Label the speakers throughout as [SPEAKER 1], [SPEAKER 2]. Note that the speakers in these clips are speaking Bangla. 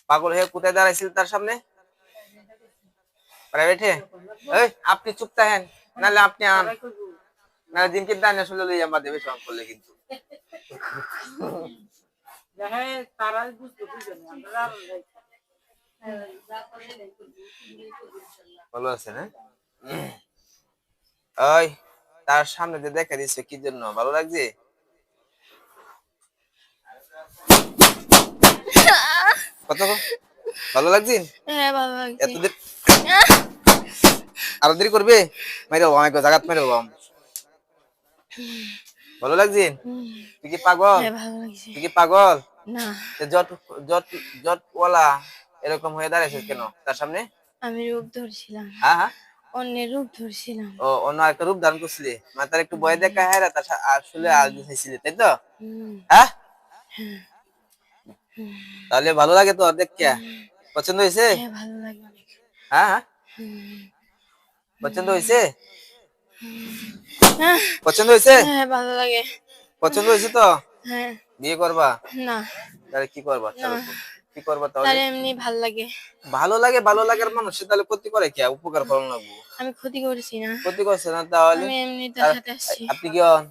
[SPEAKER 1] পাগল হয়ে কোথায় দাঁড়াইছিল তার সামনে? প্রাইভেটে। এই আপনি চুপ থাকেন, নাহলে আপনি আন, নাহলে দিনকে দানে শুনলে লইয়া মা দেবে সব করলে কিন্তু। ভালো আছে না? ওই তার সামনে যে দেখা দিচ্ছে কি জন্য ভালো লাগছে? কত ভালো লাগছে?
[SPEAKER 2] হ্যাঁ ভালো লাগছে।
[SPEAKER 1] এতদিন আরো দেরি করবে? মেরে বাবা আমাকে জাগাত মেরে বাবা। ভালো লাগছে? তুই কি পাগল?
[SPEAKER 2] হ্যাঁ ভালো লাগছে।
[SPEAKER 1] তুই কি পাগল?
[SPEAKER 2] না
[SPEAKER 1] জট জট জটওয়ালা এরকম হয়ে দাঁড়াইছিস কেন তার সামনে?
[SPEAKER 2] আমি রূপ ধরছিলাম,
[SPEAKER 1] হ্যাঁ হ্যাঁ।
[SPEAKER 2] অন্যের রূপ ধরছিলাম।
[SPEAKER 1] ও অন্য একটা রূপ ধারণ করছিলি, মানে তার একটু ভয় দেখা হ্যাঁ তার আসলে আজ চাইছিলি তাই তো? হ্যাঁ তাহলে ভালো লাগে তো অর্ধেক কে? পছন্দ হয়েছে?
[SPEAKER 2] হ্যাঁ ভালো লাগে অনেক।
[SPEAKER 1] হ্যাঁ হ্যাঁ পছন্দ হয়েছে? পছন্দ হয়েছে?
[SPEAKER 2] হ্যাঁ ভালো লাগে।
[SPEAKER 1] পছন্দ হয়েছে তো?
[SPEAKER 2] হ্যাঁ।
[SPEAKER 1] বিয়ে করবা?
[SPEAKER 2] না
[SPEAKER 1] তাহলে কি করবা?
[SPEAKER 2] না,
[SPEAKER 1] চলো কি করবা তাহলে?
[SPEAKER 2] তাহলে এমনি ভালো লাগে।
[SPEAKER 1] ভালো লাগে, ভালো লাগার মানুষ তাহলে ক্ষতি করে কে? উপকার করো লাগবো।
[SPEAKER 2] আমি ক্ষতি করেছি না,
[SPEAKER 1] ক্ষতি করছে না তাহলে?
[SPEAKER 2] আমি এমনি তার সাথে আসছি।
[SPEAKER 1] আপনি কি হন?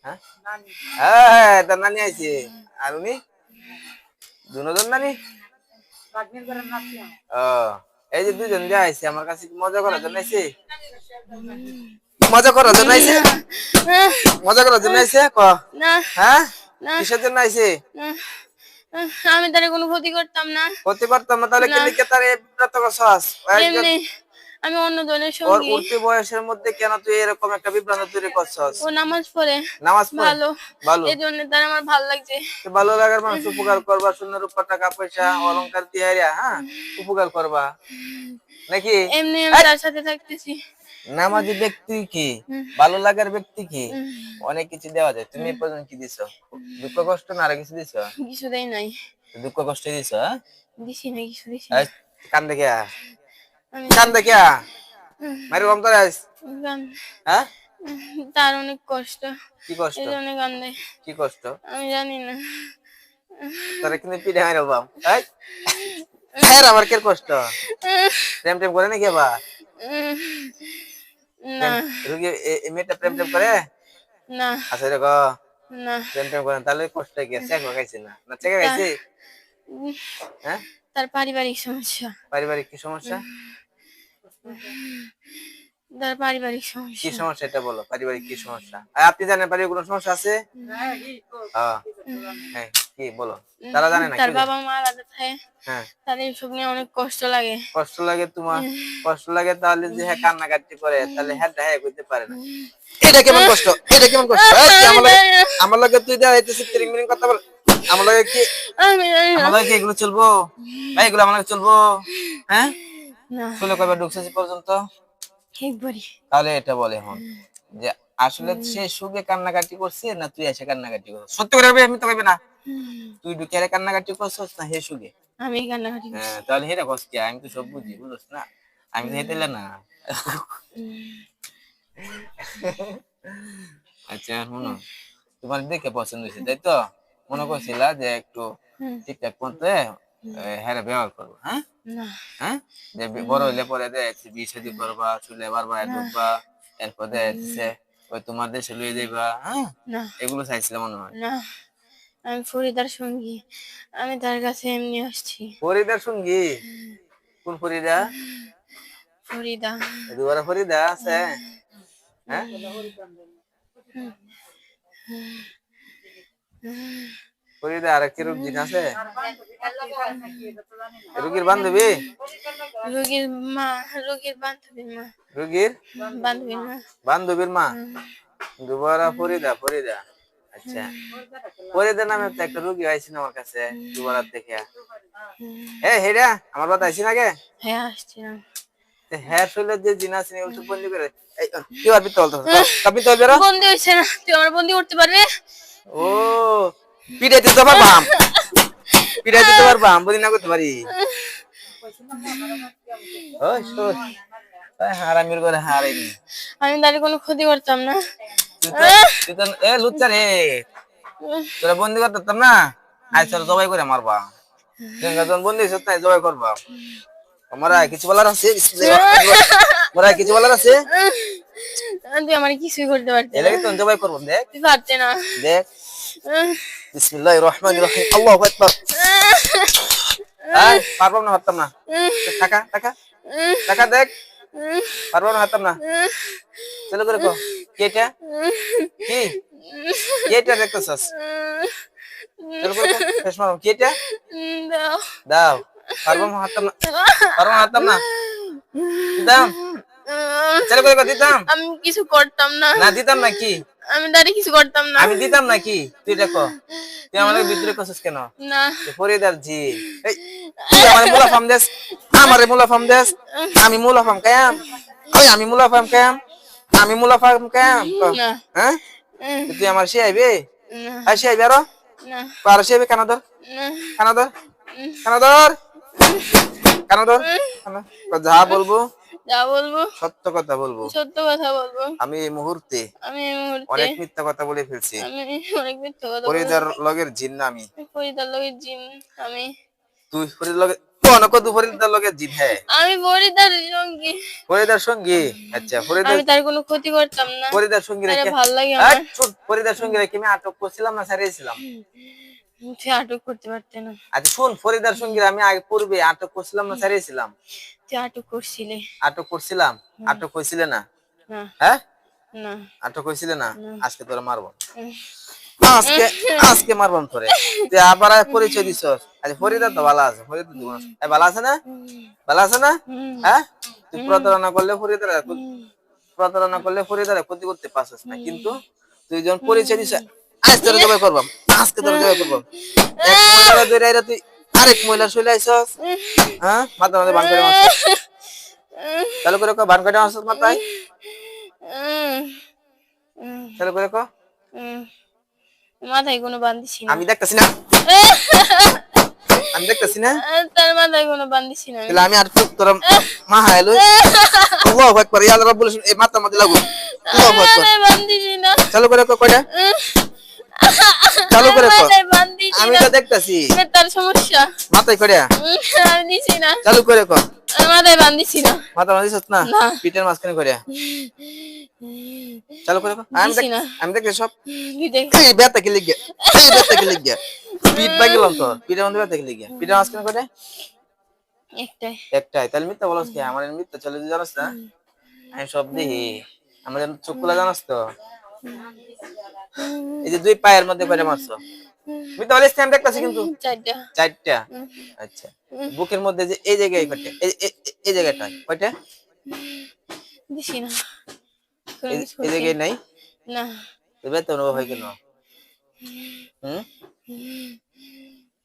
[SPEAKER 1] হ্যাঁ হ্যাঁ তার নানি আইছে। আর উনি দুজন নানি? ও এই যে দুজন যে আইছে আমার কাছে কি মজা করার জন্য আইছে? মজা করার জন্য আইছে? মজা করার জন্য আইছে ক?
[SPEAKER 2] না
[SPEAKER 1] হ্যাঁ
[SPEAKER 2] না
[SPEAKER 1] কিসের জন্য আইছে?
[SPEAKER 2] না, আমি তার কোনো ক্ষতি করতাম না।
[SPEAKER 1] ক্ষতি করতাম না তাহলে
[SPEAKER 2] না
[SPEAKER 1] কেন তার এই বিব্রত করছস? একজন
[SPEAKER 2] এমনি আমি অন্য জনের
[SPEAKER 1] ওর
[SPEAKER 2] সঙ্গী।
[SPEAKER 1] উঠতি বয়সের মধ্যে কেন তুই এরকম একটা বিভ্রান্ত তৈরি করছস?
[SPEAKER 2] ও নামাজ পড়ে
[SPEAKER 1] নামাজ পড়ে
[SPEAKER 2] ভালো,
[SPEAKER 1] ভালো,
[SPEAKER 2] এই জন্য তার আমার ভালো লাগছে।
[SPEAKER 1] ভালো লাগার মানুষ উপকার করবা, সুন্দর রূপা টাকা পয়সা অলংকার দিয়ে হ্যাঁ উপকার করবা নাকি?
[SPEAKER 2] এমনি আমি তার সাথে থাকতেছি।
[SPEAKER 1] নামাজি ব্যক্তি কি ভালো লাগার ব্যক্তি কি অনেক কিছু দেওয়া যায়। তুমি এই পর্যন্ত কি দিছো? দুঃখ কষ্ট না আর কিছু দিছো?
[SPEAKER 2] কিছু দেই নাই।
[SPEAKER 1] দুঃখ কষ্ট দিছো? হ্যাঁ
[SPEAKER 2] দিছি না, কিছু দিছি না।
[SPEAKER 1] কান দেখে
[SPEAKER 2] আমি
[SPEAKER 1] কান দেখে মারি কম তো
[SPEAKER 2] গান,
[SPEAKER 1] হ্যাঁ
[SPEAKER 2] তার অনেক কষ্ট,
[SPEAKER 1] কি কষ্ট?
[SPEAKER 2] এই জন্য গান দেয়।
[SPEAKER 1] কি কষ্ট?
[SPEAKER 2] আমি জানি না।
[SPEAKER 1] তোরা কিন্তু পিঠে মারি বাম হ্যাঁ আমার কে কষ্ট? প্রেম টেম করে নাকি আবার?
[SPEAKER 2] না
[SPEAKER 1] রুগী মেয়েটা প্রেম টেম করে?
[SPEAKER 2] না
[SPEAKER 1] আচ্ছা দেখো
[SPEAKER 2] না,
[SPEAKER 1] প্রেম টেম করেন তাহলে কষ্ট কি চেকা খাইছে না না চেকা খাইছে? হ্যাঁ
[SPEAKER 2] তার পারিবারিক সমস্যা।
[SPEAKER 1] পারিবারিক কি সমস্যা?
[SPEAKER 2] তার পারিবারিক
[SPEAKER 1] কি
[SPEAKER 2] সমস্যা।
[SPEAKER 1] সমস্যা এটা বলো, পারিবারিক কি সমস্যা? আপনি জানেন পারিবারিক কোনো সমস্যা আছে? হ্যাঁ হ্যাঁ কি বলো, তারা জানে না
[SPEAKER 2] তার
[SPEAKER 1] কি?
[SPEAKER 2] বাবা মা আলাদা থাকে,
[SPEAKER 1] হ্যাঁ
[SPEAKER 2] তার এইসব নিয়ে অনেক কষ্ট লাগে।
[SPEAKER 1] কষ্ট লাগে তোমার? কষ্ট লাগে তাহলে যে হ্যাঁ কান্নাকাটি করে তাহলে হ্যাঁ হ্যাঁ করতে পারে না। এটা কেমন কষ্ট? এটা কেমন কষ্ট? আমার লাগে তুই দেখ তিরিং মিরিং কথা বল। আমার লাগে কি,
[SPEAKER 2] আমি জানি না।
[SPEAKER 1] আমার লাগে কি এগুলো চলবো ভাই? এগুলো আমার লাগে চলবো? হ্যাঁ
[SPEAKER 2] না
[SPEAKER 1] শুনে কয়বার ঢুকছিস পর্যন্ত?
[SPEAKER 2] একবারই।
[SPEAKER 1] তাহলে এটা বলে এখন যে আসলে সে সুখে কান্নাকাটি করছে না তুই এসে কান্নাকাটি করছিস? সত্যি করে বলবি, আমি তো কইবে না। তুই ঢুকে আরে কান্নাকাটি করছিস না হে সুখে?
[SPEAKER 2] আমি কান্নাকাটি
[SPEAKER 1] হ্যাঁ
[SPEAKER 2] করছি।
[SPEAKER 1] তাহলে হেটা কস কি? আমি তো সব বুঝি বুঝছ না, আমি তো হেতেলে না। আচ্ছা শুনো, তোমার দেখে পছন্দ হয়েছে তাই তো? মনে করছিলা যে একটু ঠিকঠাক করতে হ্যাঁ ব্যবহার করবো, হ্যাঁ
[SPEAKER 2] না
[SPEAKER 1] হ্যাঁ যে বড় হইলে পরে দেখছি বিয়ে শাদী করবা, চুলে বারবার
[SPEAKER 2] না
[SPEAKER 1] ঢুকবা, এরপর দেখছে ওই তোমার দেশে লইয়ে যাইবা, হ্যাঁ
[SPEAKER 2] না
[SPEAKER 1] এগুলো চাইছিলাম মনে হয়।
[SPEAKER 2] না, আমি ফরিদার সঙ্গী, আমি তার কাছে এমনি আসছি।
[SPEAKER 1] ফরিদার সঙ্গী? কোন ফরিদা?
[SPEAKER 2] ফরিদা।
[SPEAKER 1] দুবারা ফরিদা আছে? হ্যাঁ ফরিদা আর কি রূপ জিন আছে? রুগীর বান্ধবী?
[SPEAKER 2] রোগীর মা, রোগীর বান্ধবীর মা,
[SPEAKER 1] রুগীর
[SPEAKER 2] বান্ধবীর মা।
[SPEAKER 1] বান্ধবীর মা? দুবারা ফরিদা ফরিদা আচ্ছা। ফরিদা নামে তো একটা রুগী আইছিল আমার কাছে দুবারা দেখে। হেডা আমার বাদ আইছি না গে?
[SPEAKER 2] হ্যাঁ আসছিলাম।
[SPEAKER 1] হ্যাঁ শুনলে যে জিনাস নিয়ে উল্টো বন্দি করে কি আর বিতল তো কবি তো বেরো।
[SPEAKER 2] বন্দি হইছে না, তুই আমার বন্দি করতে পারবি?
[SPEAKER 1] ও পিটাইতে তো পারবাম, পিটাইতে তো পারবাম, বন্দি না করতে পারি? ওই শোন হারামির করে হারাইনি।
[SPEAKER 2] আমি তাহলে কোনো ক্ষতি করতাম না।
[SPEAKER 1] তুই তো এ লুচ্চা রে, তোরা বন্দি করতাম না, আজ তোরা জবাই করে মারবা। জেঙ্গা জন বন্ধু এসে তাই জবাই করবা আমার আর কিছু বলার আছে মোরা কিছু বলার আছে
[SPEAKER 2] তুই আমার কিছুই করতে পারতে
[SPEAKER 1] এ
[SPEAKER 2] না,
[SPEAKER 1] লাগে তো জবাই করব দেখ
[SPEAKER 2] তুই পারতে না।
[SPEAKER 1] দেখ বিসমিল্লাহির রহমানির রহিম আল্লাহু আকবার আয় পারবো না হতাম না টাকা টাকা টাকা দেখ পারবো না হতাম না চলো করে কো কি এটা কি কি এটা দেখতেছস চলো করে কো শেষ মারো কি এটা
[SPEAKER 2] দাও।
[SPEAKER 1] দাও পারবো না হতাম না পারবো না হতাম না দিতাম চলো করে কো দিতাম
[SPEAKER 2] আমি কিছু করতাম না,
[SPEAKER 1] না দিতাম না কি
[SPEAKER 2] আমি দাঁড়ি কিছু করতাম না।
[SPEAKER 1] আমি দিতাম না কি তুই দেখো তুই আমাকে ভিতরে কছিস কেন
[SPEAKER 2] না,
[SPEAKER 1] ফরিদার জি এই তুই আমারে মুলাফাম দেস আমারে মুলাফাম দেস আমি মুলাফাম কায়াম ওই আমি মুলাফাম কায়াম আমি মুলাফাম কায়াম
[SPEAKER 2] না,
[SPEAKER 1] হ্যাঁ তুই আমার সে আইবে
[SPEAKER 2] না,
[SPEAKER 1] আর সে আইবে আরো
[SPEAKER 2] না,
[SPEAKER 1] আর সে আইবে কানাদর
[SPEAKER 2] না,
[SPEAKER 1] কানাদর কানাদর কানাদর যা বলবো
[SPEAKER 2] যা বলবো
[SPEAKER 1] সত্য কথা বলবো
[SPEAKER 2] সত্য কথা বলবো।
[SPEAKER 1] আমি এই মুহূর্তে
[SPEAKER 2] আমি এই মুহূর্তে
[SPEAKER 1] অনেক মিথ্যা কথা বলে ফেলছি
[SPEAKER 2] আমি অনেক মিথ্যা কথা
[SPEAKER 1] ফরিদার লগের জিন না আমি
[SPEAKER 2] ফরিদার লগের জিন। আমি
[SPEAKER 1] তুই ফরিদার লগে কোন কত ফরিদার লগের জিন হ্যাঁ
[SPEAKER 2] আমি ফরিদার সঙ্গী,
[SPEAKER 1] ফরিদার সঙ্গী আচ্ছা ফরিদার
[SPEAKER 2] আমি তার কোনো ক্ষতি করতাম না।
[SPEAKER 1] ফরিদার সঙ্গী
[SPEAKER 2] আরে
[SPEAKER 1] রেখে
[SPEAKER 2] ভাল লাগে আমার।
[SPEAKER 1] ফরিদার সঙ্গী রেখে আমি আটক করছিলাম না ছাড়িয়েছিলাম
[SPEAKER 2] তুই আটক করতে পারতে না,
[SPEAKER 1] আচ্ছা শুন ফরিদার সঙ্গী আমি আগে পূর্বে আটক করছিলাম না ছাড়িয়েছিলাম
[SPEAKER 2] তুই আটক করছিলে।
[SPEAKER 1] আটক করছিলাম আটক হয়েছিলে না
[SPEAKER 2] না,
[SPEAKER 1] হ্যাঁ
[SPEAKER 2] না,
[SPEAKER 1] আটক হয়েছিলে না আজকে তোরা মারবো
[SPEAKER 2] উম,
[SPEAKER 1] আজকে আজকে মারবো তোরে তুই আবার পরিচয় দিছ আচ্ছা ফরিদা তো ভালো আছে ফরিদা দিব না ভালো আছে না ভালো আছে না হ্যাঁ তুই প্রতারণা করলে ফরিদার ক্ষতি করতে পারছিস না কিন্তু তুই যখন পরিচয় দিছ আজ তোরা জবাই করবাম আজকে তোরা জবাই করবাম এক মহিলা ধরে আইরা তুই আরেক মহিলার শৈলে আইছস হ্যাঁ মাথা মাথা বান করে মারছস চালু করে কো বান করে মারছস মাথায় চালু করে কো
[SPEAKER 2] মাথায় কোনো বান্ধিছি না,
[SPEAKER 1] আমি দেখতেছি না আমি দেখতেছি না
[SPEAKER 2] তার মাথায় কোনো বান্ধিছি না।
[SPEAKER 1] তাহলে আমি আর তোর মা হাইলো আল্লাহু আকবার ইয়া রাব্বুল এই মাথা মধ্যে লাগু আল্লাহু আকবার
[SPEAKER 2] মাথায় বান্ধিছি না,
[SPEAKER 1] চালু করে কো কয়টা চালু করে কো
[SPEAKER 2] মাথায় বান্ধিছি
[SPEAKER 1] আমি
[SPEAKER 2] না।
[SPEAKER 1] তো দেখতাছি
[SPEAKER 2] তার সমস্যা
[SPEAKER 1] মাথায় কয়টা
[SPEAKER 2] আমি দিছি না,
[SPEAKER 1] চালু করে কো
[SPEAKER 2] মাথায় বান্ধিছি না।
[SPEAKER 1] মাথা মধ্যে দিছস না
[SPEAKER 2] না।
[SPEAKER 1] পিঠের মাঝখানে কয়টা চালু করে কো
[SPEAKER 2] দিছি না।
[SPEAKER 1] আমি দেখতে সব
[SPEAKER 2] তুই দেখ,
[SPEAKER 1] এই ব্যথা কি লিগে এই ব্যথা কি লিগে পিঠ বাগিলাম তো পিঠের মধ্যে ব্যথা কি লিগে পিঠের মাঝখানে কয়টা
[SPEAKER 2] একটাই।
[SPEAKER 1] একটাই তাহলে মিথ্যা বলছ কি আমার মিথ্যা চলে জানাস না আমি সব দেখি আমাদের চোখ খোলা জানাস তো এই যে দুই পায়ের মধ্যে কয়টা মারছো মিথ্যা বলিস আমি দেখতাছি কিন্তু
[SPEAKER 2] চারটা।
[SPEAKER 1] চারটা আচ্ছা বুকের মধ্যে যে এই জায়গায় কয়টা এই জায়গাটা কয়টা
[SPEAKER 2] দিছি না, কোনো
[SPEAKER 1] এই
[SPEAKER 2] কিছু
[SPEAKER 1] এই
[SPEAKER 2] করছি
[SPEAKER 1] জায়গায় নাই
[SPEAKER 2] না।
[SPEAKER 1] তো ব্যথা অনুভব হয় কেন হুম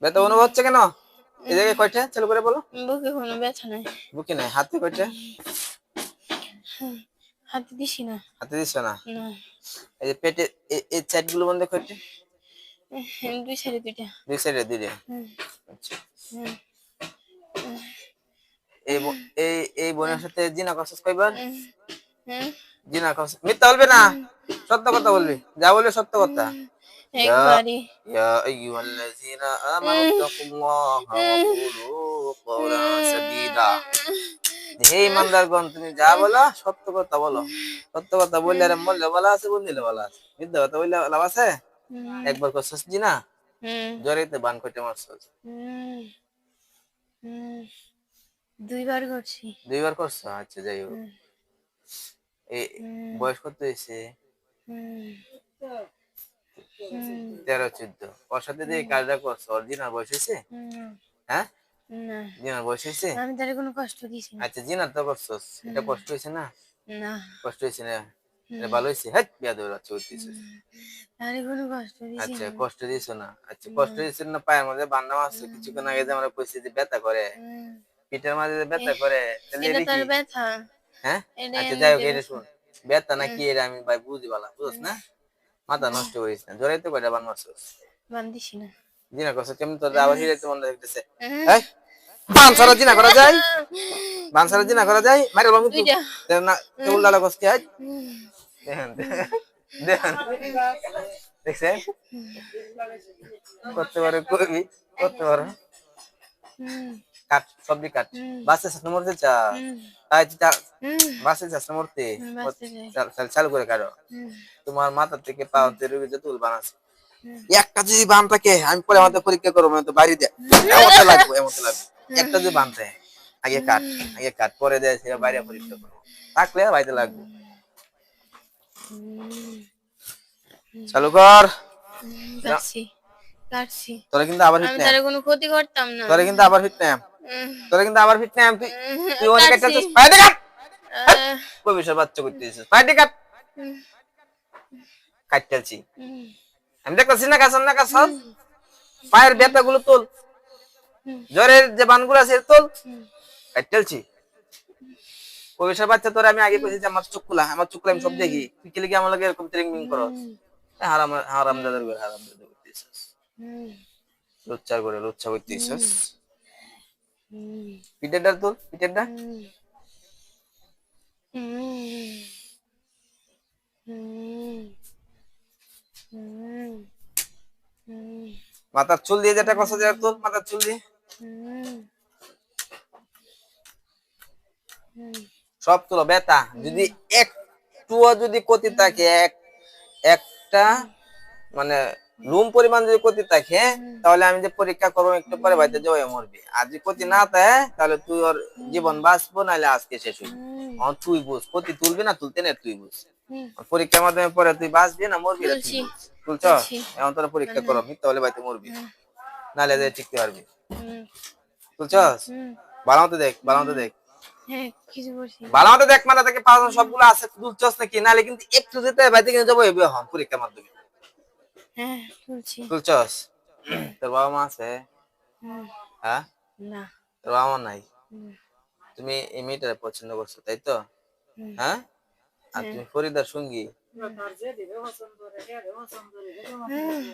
[SPEAKER 1] ব্যথা অনুভব হচ্ছে কেন এই জায়গায় কয়টা চালু করে বলো
[SPEAKER 2] বুকে কোনো ব্যথা নাই,
[SPEAKER 1] বুকে নাই হাতে কয়টা
[SPEAKER 2] হাতে দিছি না।
[SPEAKER 1] হাতে দিচ্ছ না
[SPEAKER 2] না,
[SPEAKER 1] এই যে পেটে এই সাইড গুলো মধ্যে কয়টা
[SPEAKER 2] দুই সাইডে দুইটা।
[SPEAKER 1] দুই সাইডে দুইটা
[SPEAKER 2] হুম,
[SPEAKER 1] আচ্ছা
[SPEAKER 2] হুম,
[SPEAKER 1] এই বোনের সাথে জিনা করছিস কয়বার
[SPEAKER 2] হুম,
[SPEAKER 1] জিনা করছিস মিথ্যা বলবে না সত্য কথা বলবি যা বলবি সত্য কথা
[SPEAKER 2] একবারই।
[SPEAKER 1] يا أيها الذين آمنوا اتقوا الله وقولوا قولا سديدا হে ইমানদারগণ তুমি যা বলো সত্য কথা বলো সত্য কথা বললে আর মরলে ভালো আছে বললে ভালো আছে মিথ্যা কথা বললে লাভ আছে একবার করছিস জিনা জরিতে বান কইতে মারছস
[SPEAKER 2] দুইবার করছি।
[SPEAKER 1] দুইবার করছো আচ্ছা যাই হোক এই বয়স কত হয়েছে 13-14 ওর সাথে যে কাজটা করছো ওর জিনার বয়স হয়েছে হ্যাঁ
[SPEAKER 2] না,
[SPEAKER 1] জিনার বয়স হয়েছে
[SPEAKER 2] আমি তার কোনো কষ্ট দিছি না।
[SPEAKER 1] আচ্ছা জিনার তো করছস এটা কষ্ট হয়েছে না
[SPEAKER 2] না,
[SPEAKER 1] কষ্ট হয়েছে না এটা ভালো হয়েছে হ্যাঁ বিয়া দেওয়ার আচ্ছা হইতেছে
[SPEAKER 2] তার কোনো কষ্ট দিছি
[SPEAKER 1] আচ্ছা
[SPEAKER 2] না।
[SPEAKER 1] কষ্ট দিছো না আচ্ছা কষ্ট দিছো না পায়ের মধ্যে বান্ধা আছে কিছুক্ষণ আগে যে আমরা কইছি যে ব্যথা করে পিঠের মাঝে যে ব্যথা করে তাহলে
[SPEAKER 2] এটা
[SPEAKER 1] এটা
[SPEAKER 2] তার
[SPEAKER 1] কি
[SPEAKER 2] ব্যথা।
[SPEAKER 1] হ্যাঁ
[SPEAKER 2] এটা
[SPEAKER 1] আচ্ছা
[SPEAKER 2] এমনিতে
[SPEAKER 1] যাই হোক এটা শুন ব্যথা নাকি এটা আমি ভাই বুঝি বালা বুঝছ না মাথা নষ্ট হইছে না জোরাইতে কয়টা বান মারছস
[SPEAKER 2] বান্ধিছি না।
[SPEAKER 1] জিনা করছস কেমন তোর আবার হিরাইতে মন লাগতেছে এই বান সারা জিনা করা যায় বান সারা জিনা করা যায় মাইরে বাবু তুই
[SPEAKER 2] দুইটা।
[SPEAKER 1] না কেবল লালা কষ্ট আজ দেখেন দেখেন দেখছেন করতে পারে করবি করতে পারো কাট সবজি কাট
[SPEAKER 2] হুম।
[SPEAKER 1] বাসে মরতে চা
[SPEAKER 2] হুম।
[SPEAKER 1] তাই
[SPEAKER 2] হুম।
[SPEAKER 1] বাসে যাস না মরতে
[SPEAKER 2] বাঁচতে চাই।
[SPEAKER 1] চালু করে কাটো
[SPEAKER 2] হুম।
[SPEAKER 1] তোমার মাথা থেকে পা হতে রুগী যে তুল বানাচ্ছে
[SPEAKER 2] হুম।
[SPEAKER 1] একটা যদি বান থাকে আমি পরে আমাদের পরীক্ষা করবো আমি তো বাড়ি দে এমতে লাগবে একটা যদি বান থাকে আগে কাট পরে দেয় সেটা বাইরে পরীক্ষা করবো থাকলে বাড়িতে লাগবে চালু কর
[SPEAKER 2] কাটছি কাটছি।
[SPEAKER 1] তোরা কিন্তু আবার হিট
[SPEAKER 2] আমি
[SPEAKER 1] নেম
[SPEAKER 2] তার কোনো ক্ষতি করতাম না।
[SPEAKER 1] তোরা কিন্তু আবার হিট নেম
[SPEAKER 2] উম,
[SPEAKER 1] তোরা কিন্তু আবার হিট নেম তুই তুই অনেক একটা
[SPEAKER 2] কাটছি।
[SPEAKER 1] বাইরে কাট
[SPEAKER 2] আহ,
[SPEAKER 1] কই বিষয় বাচ্চা করতে দিছিস বাইরে কাট
[SPEAKER 2] উম,
[SPEAKER 1] কাটতেছি
[SPEAKER 2] উম,
[SPEAKER 1] আমি দেখতেছি না কাছ না কাছ
[SPEAKER 2] উম,
[SPEAKER 1] পায়ের ব্যথা গুলো তোল
[SPEAKER 2] উম,
[SPEAKER 1] জ্বরের যে বানগুলো আছে তোল
[SPEAKER 2] উম,
[SPEAKER 1] কাটতেছি কই বিষয় বাচ্চা তোরা আমি আগে কইছি যে আমার চুকুলা আমি সব দেখি তুই কি লাগি আমার লাগে এরকম ট্রেনিং করস হারাম হারাম দাদার ঘর হারাম দাদা করতেছিস লুচ্চা করে লুচ্চা করতেছিস পিটেরটা তোল পিটেরটা মাথার চুল দিয়ে যেটা কষা যায় তোল মাথার চুল দিয়ে সব তুলো বেতা যদি একটুও যদি ক্ষতি থাকে একটা মানে রুম পরিমাণ যদি ক্ষতি থাকে তাহলে আমি যে পরীক্ষা করবো একটু পরে বাড়িতে যাওয়াই মরবি আর যদি ক্ষতি না থাকে তাহলে তুই ওর জীবন বাঁচবো নাহলে আজকে শেষ হইব তুই বুঝ ক্ষতি তুলবি না তুলতে না তুই বুঝ পরীক্ষার মাধ্যমে পরে তুই বাঁচবি না মরবি না তুই বুঝ তুলছ এখন তোরা পরীক্ষা করো মিথ্যা হলে বাড়িতে মরবি নাহলে যে টিকতে পারবি তুলছস ভালো মতো দেখ ভালো মতো দেখ ভালো মতো দেখ মাথা থেকে পাওয়া সবগুলো আছে তুলছস নাকি নাহলে কিন্তু একটু যেতে বাড়িতে কিন্তু যাবো এখন পরীক্ষার মাধ্যমে তুলছস তোর বাবা মা আছে হ্যাঁ তোর বাবা মা নাই তুমি এই মেয়েটারে পছন্দ করছো তাই তো হ্যাঁ আর তুমি ফরিদার সঙ্গী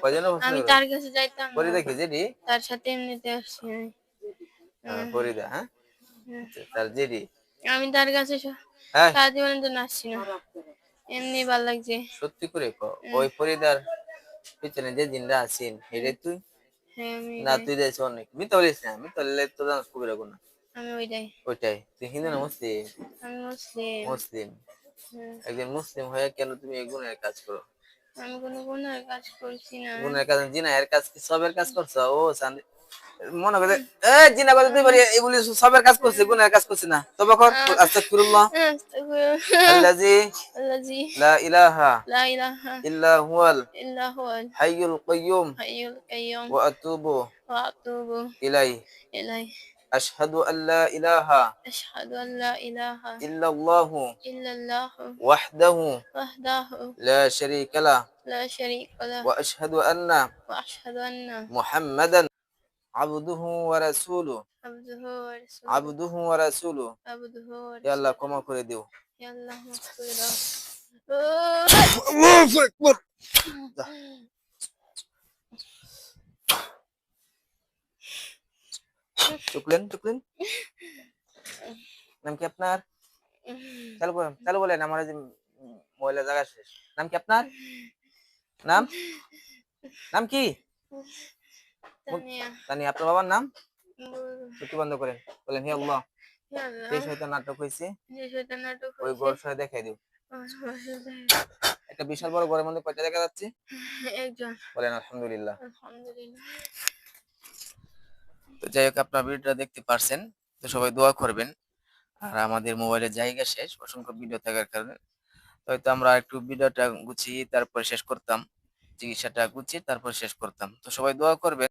[SPEAKER 1] কয়জনে পছন্দ
[SPEAKER 2] আমি
[SPEAKER 1] করো
[SPEAKER 2] তার কাছে যাইতাম না।
[SPEAKER 1] ফরিদা কি জেডি
[SPEAKER 2] তার সাথে এমনিতে আসছি আমি।
[SPEAKER 1] ফরিদা হ্যাঁ তার জেডি
[SPEAKER 2] আমি তার কাছে
[SPEAKER 1] হ্যাঁ
[SPEAKER 2] সারা জীবনের জন্য আসছি না, এমনি ভাল লাগছে।
[SPEAKER 1] সত্যি করে ওই ফরিদার পিছনে যে জিনরা আছেন হেরে তুই
[SPEAKER 2] হ্যাঁ আমি
[SPEAKER 1] না তুই দেশ অনেক মিথ্যা বলিস না মিথ্যা বললে তো জানাস কবিরা গুনাহ
[SPEAKER 2] আমি ওইটাই
[SPEAKER 1] ওইটাই তুই হিন্দু না মুসলিম
[SPEAKER 2] আমি মুসলিম।
[SPEAKER 1] মুসলিম
[SPEAKER 2] হুম,
[SPEAKER 1] একজন মুসলিম হয়ে কেন তুমি এই গুনাহের কাজ করো
[SPEAKER 2] আমি কোনো গুনার কাজ করছি না।
[SPEAKER 1] গুনাহের কাজ জিনাহের কাজ কি সবের কাজ করছো ও চাঁদি মনে করে এ জিনা কথা তুই বলি এগুলি সবের কাজ করছিস গুনাহের কাজ করছিস না তবে কর আস্তাগফিরুল্লাহ আল্লাযী
[SPEAKER 2] আল্লাযী
[SPEAKER 1] লা ইলাহা
[SPEAKER 2] লা ইলাহা
[SPEAKER 1] ইল্লা হুয়াল
[SPEAKER 2] ইল্লা হুয়াল
[SPEAKER 1] হাইয়ুল কাইয়্যুম
[SPEAKER 2] হাইয়ুল কাইয়্যুম
[SPEAKER 1] ওয়া আতুবু
[SPEAKER 2] ওয়া আতুবু
[SPEAKER 1] ইলাইহি
[SPEAKER 2] ইলাইহি
[SPEAKER 1] আশহাদু আল্লা ইলাহা
[SPEAKER 2] আশহাদু আন লা ইলাহা
[SPEAKER 1] ইল্লাল্লাহু
[SPEAKER 2] ইল্লাল্লাহু
[SPEAKER 1] ওয়াহদাহু
[SPEAKER 2] ওয়াহদাহু
[SPEAKER 1] লা শারীকা লাহ
[SPEAKER 2] লা শারীকা লাহু
[SPEAKER 1] ওয়া আশহাদু আন্না
[SPEAKER 2] ওয়া আশহাদু আন্না
[SPEAKER 1] মুহাম্মাদান আবদুহু ওয়া রাসূলুহু
[SPEAKER 2] আবদুহু ওয়া রাসূলুহু
[SPEAKER 1] আবদুহু ওয়া রাসূলুহু
[SPEAKER 2] আবদুহু ওয়া
[SPEAKER 1] ইয়া আল্লাহ
[SPEAKER 2] রাসূলুহু।
[SPEAKER 1] ক্ষমা করে দিও
[SPEAKER 2] ইয়া আল্লাহ মাফ করে দাও।
[SPEAKER 1] আল্লাহু আকবার চুকলেন চুকলেন নাম কি আপনার চালু বলেন আমার এই যে মহিলা জায়গা শেষ নাম কি আপনার নাম নাম কি
[SPEAKER 2] তানিয়া
[SPEAKER 1] জানি আপনার বাবার নাম
[SPEAKER 2] বল-
[SPEAKER 1] চুক্তি বন্ধ করেন বলেন হে আল্লাহ
[SPEAKER 2] ইয়া আল্লাহ,
[SPEAKER 1] এই শয়তান নাটক হয়েছে
[SPEAKER 2] যে শয়তান নাটক
[SPEAKER 1] ওই
[SPEAKER 2] হয়েছে,
[SPEAKER 1] ঘর সয় দেখাই দিও
[SPEAKER 2] আমার বাসাতে
[SPEAKER 1] একটা বিশাল বড় ঘরের মধ্যে কয়টা দেখা যাচ্ছে
[SPEAKER 2] একজন।
[SPEAKER 1] বলেন আলহামদুলিল্লাহ
[SPEAKER 2] আলহামদুলিল্লাহ।
[SPEAKER 1] তো যাই হোক আপনার ভিডিওটা দেখতে পারছেন তো সবাই দোয়া করবেন আর আমাদের মোবাইলের জায়গা শেষ অসংখ্য ভিডিও থাকার কারণে তো হয়তো আমরা একটু ভিডিওটা গুছিয়ে তারপর শেষ করতাম চিকিৎসাটা গুছিয়ে তারপর শেষ করতাম তো সবাই দোয়া করবেন